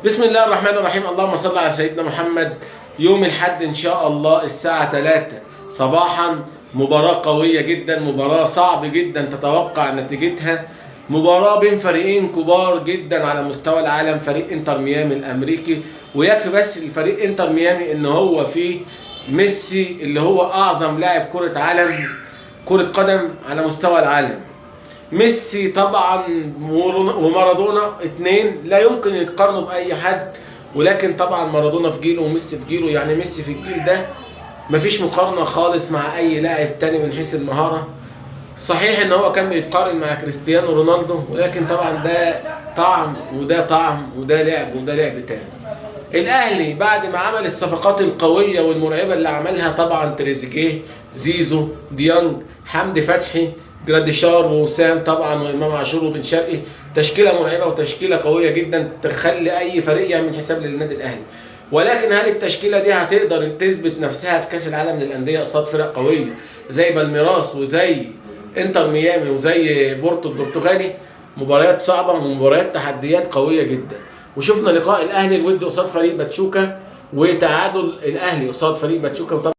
بسم الله الرحمن الرحيم. اللهم صل على سيدنا محمد. يوم الأحد إن شاء الله الساعة 3 صباحا مباراة قوية جدا، مباراة صعب جدا تتوقع نتيجتها. مباراة بين فريقين كبار جدا على مستوى العالم، فريق انتر ميامي الأمريكي، ويكفي بس الفريق انتر ميامي إن هو فيه ميسي اللي هو أعظم لاعب كرة قدم على مستوى العالم. ميسي طبعا ومارادونا اتنين لا يمكن يتقارنوا بأي حد، ولكن طبعا مارادونا في جيله وميسي في جيله، يعني ميسي في الجيل ده مفيش مقارنة خالص مع أي لاعب تاني من حيث المهارة. صحيح إن هو كان بيتقارن مع كريستيانو رونالدو، ولكن طبعا ده طعم وده طعم، وده لعب وده لعب تاني. الأهلي بعد ما عمل الصفقات القوية والمرعبة اللي عملها، طبعا تريزيجيه، زيزو، ديانج، حمدي فتحي، جراديشار، ووسام طبعا، وامام عاشور، وبن شرقي، تشكيله مرعبه وتشكيله قويه جدا تخلي اي فريق يعمل حساب للنادي الاهلي. ولكن هل التشكيله دي هتقدر تثبت نفسها في كاس العالم للانديه قصاد فرق قويه زي بالميراس وزي انتر ميامي وزي بورتو البرتغالي؟ مباريات صعبه ومباريات تحديات قويه جدا. وشفنا لقاء الاهلي الودي قصاد فريق باتشوكا، وتعادل الاهلي قصاد فريق باتشوكا، وطبعا